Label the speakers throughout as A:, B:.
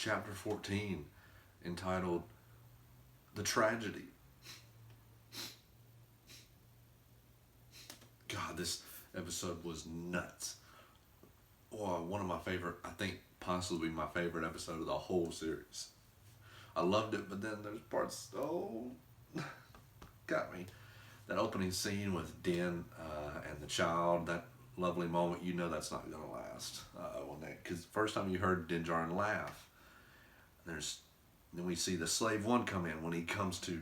A: chapter 14, entitled The Tragedy. God, this episode was nuts. Oh, one of my favorite, I think possibly my favorite episode of the whole series. I loved it, but then there's parts, got me. That opening scene with Den and the child, that lovely moment, you know that's not going to last. Because first time you heard Din Djarin laugh, then we see the Slave One come in when he comes to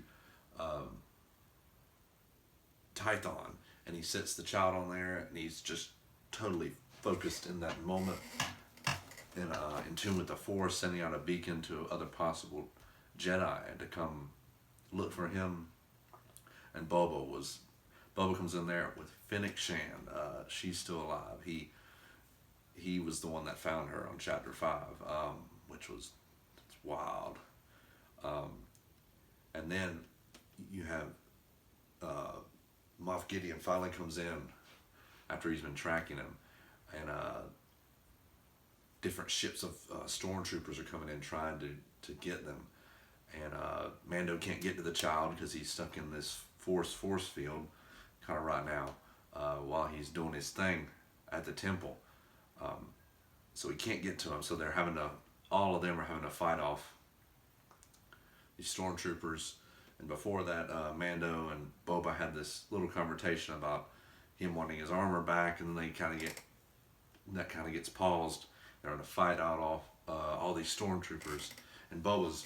A: Tython, and he sets the child on there, and he's just totally focused in that moment, and in tune with the Force, sending out a beacon to other possible Jedi to come look for him. And Boba comes in there with Fennec Shan. She's still alive. He was the one that found her on chapter 5, which was wild. And then you have Moff Gideon finally comes in after he's been tracking him, and different ships of stormtroopers are coming in trying to get them. And Mando can't get to the child because he's stuck in this force field kind of right now while he's doing his thing at the temple. So he can't get to him, so all of them are having to fight off these stormtroopers. And before that, Mando and Boba had this little conversation about him wanting his armor back, and then that kind of gets paused. They're going to fight out all these stormtroopers, and Boba's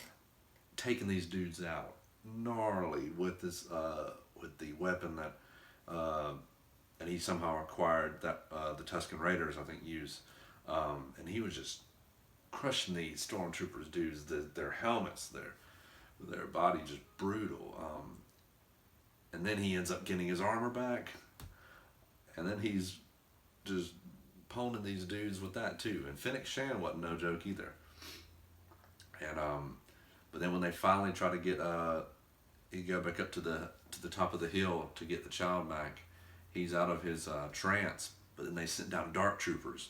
A: taking these dudes out gnarly with this with the weapon that he somehow acquired that the Tusken Raiders I think use, and he was just crushing these stormtroopers dudes, their helmets, their body just brutal, and then he ends up getting his armor back, and then he's just poning these dudes with that too. And Fennec Shan wasn't no joke either. And but then when they finally try to get he go back up to the top of the hill to get the child back, he's out of his trance. But then they sent down dark troopers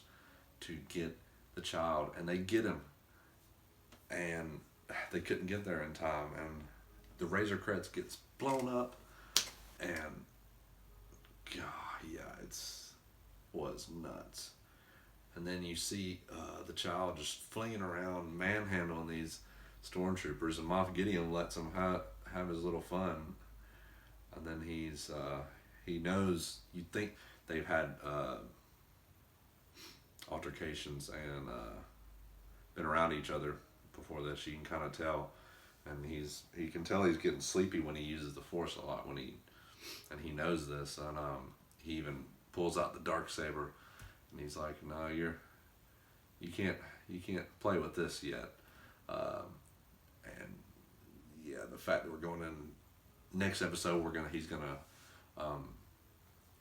A: to get the child, and they get him, and they couldn't get there in time, and the Razor Crest gets blown up, and God, yeah, was nuts. And then you see the child just flinging around, manhandling these stormtroopers, and Moff Gideon lets him have his little fun. And then he knows, you'd think they've had altercations and been around each other before this. You can kind of tell, and he can tell he's getting sleepy when he uses the Force a lot, and he knows this, and he even pulls out the Darksaber, and he's like, no, you can't play with this yet. And yeah, the fact that we're going in next episode,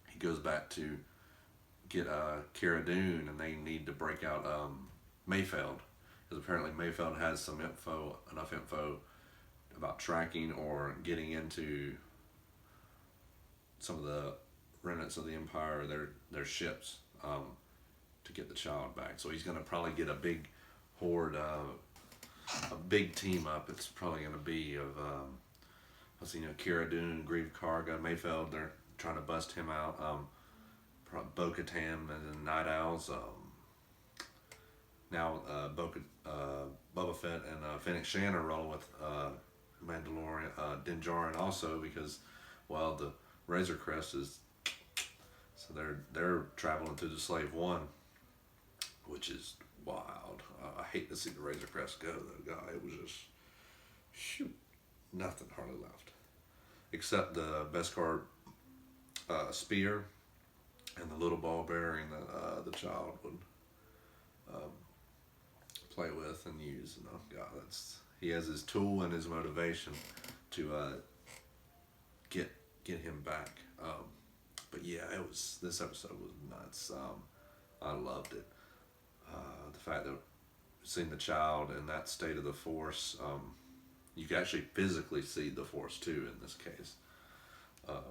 A: he goes back to get Cara Dune, and they need to break out Mayfeld, because apparently Mayfeld has enough info about tracking or getting into some of the remnants of the Empire, their ships, to get the child back. So he's going to probably get a big horde, a big team up. It's probably going to be of, Cara Dune, Grieve Karga, Mayfeld. They're trying to bust him out. Bo-Katan and Night Owls. Now Boba Fett and Fennec Shan are rolling with Mandalorian, Din Djarin also, because the Razor Crest is, so they're traveling through the Slave One, which is wild. I hate to see the Razor Crest go though. God, it was just nothing hardly left, except the Beskar spear and the little ball bearing that the child would play with and use. And God, he has his tool and his motivation to get him back. But yeah, this episode was nuts. I loved it. The fact that seeing the child in that state of the Force, you can actually physically see the Force too in this case.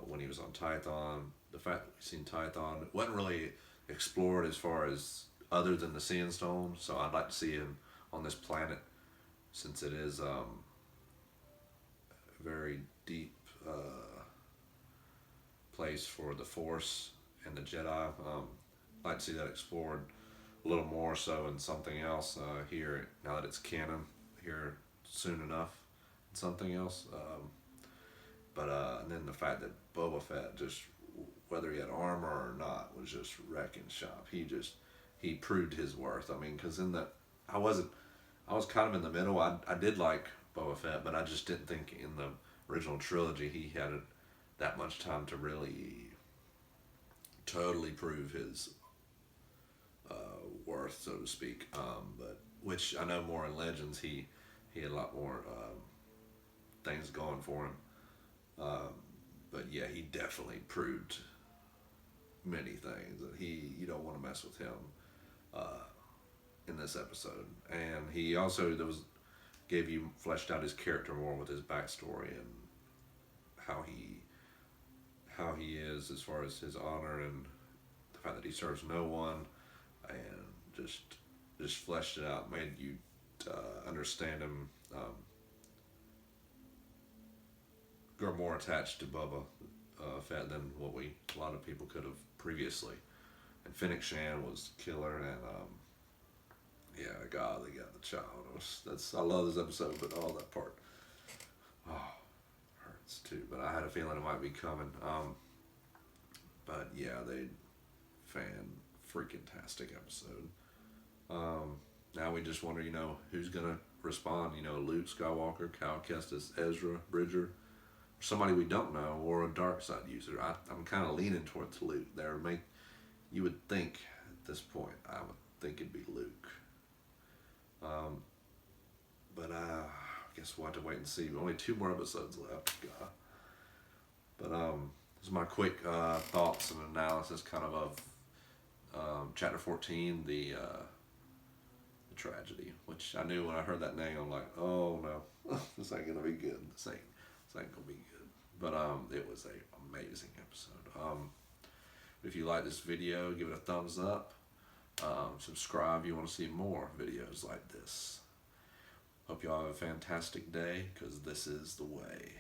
A: When he was on Tython, the fact that we've seen Tython, it wasn't really explored as far as other than the Sand Stone, so I'd like to see him on this planet since it is a very deep place for the Force and the Jedi. I'd like to see that explored a little more so in something else here, now that it's canon here soon enough, something else. And then the fact that Boba Fett, just whether he had armor or not, was just wrecking shop. He proved his worth. I mean, because I wasn't I was kind of in the middle. I did like Boba Fett, but I just didn't think in the original trilogy he had that much time to really totally prove his worth, so to speak. But which I know more in Legends, he had a lot more things going for him. But yeah, he definitely proved many things that you don't want to mess with him in this episode. And he also fleshed out his character more with his backstory and how he is as far as his honor and the fact that he serves no one, and just fleshed it out, made you understand him, grow more attached to Bubba Fett than what a lot of people could have previously. And Fennec Shan was killer, and yeah, God, they got the child. I love this episode, but all that part, oh, hurts too. But I had a feeling it might be coming. But yeah, freaking tastic episode. Now we just wonder, who's gonna respond. Luke Skywalker, Cal Kestis, Ezra Bridger, somebody we don't know, or a dark side user. I'm kind of leaning towards Luke there. You would think at this point, I would think it'd be Luke. But I guess we'll have to wait and see. Only 2 more episodes left. God. But this is my quick thoughts and analysis, kind of chapter 14, the tragedy. Which I knew when I heard that name, I'm like, oh no, this ain't gonna be good. This ain't gonna be good. But it was an amazing episode. If you like this video, give it a thumbs up. Subscribe if you want to see more videos like this. Hope you all have a fantastic day, because this is the way.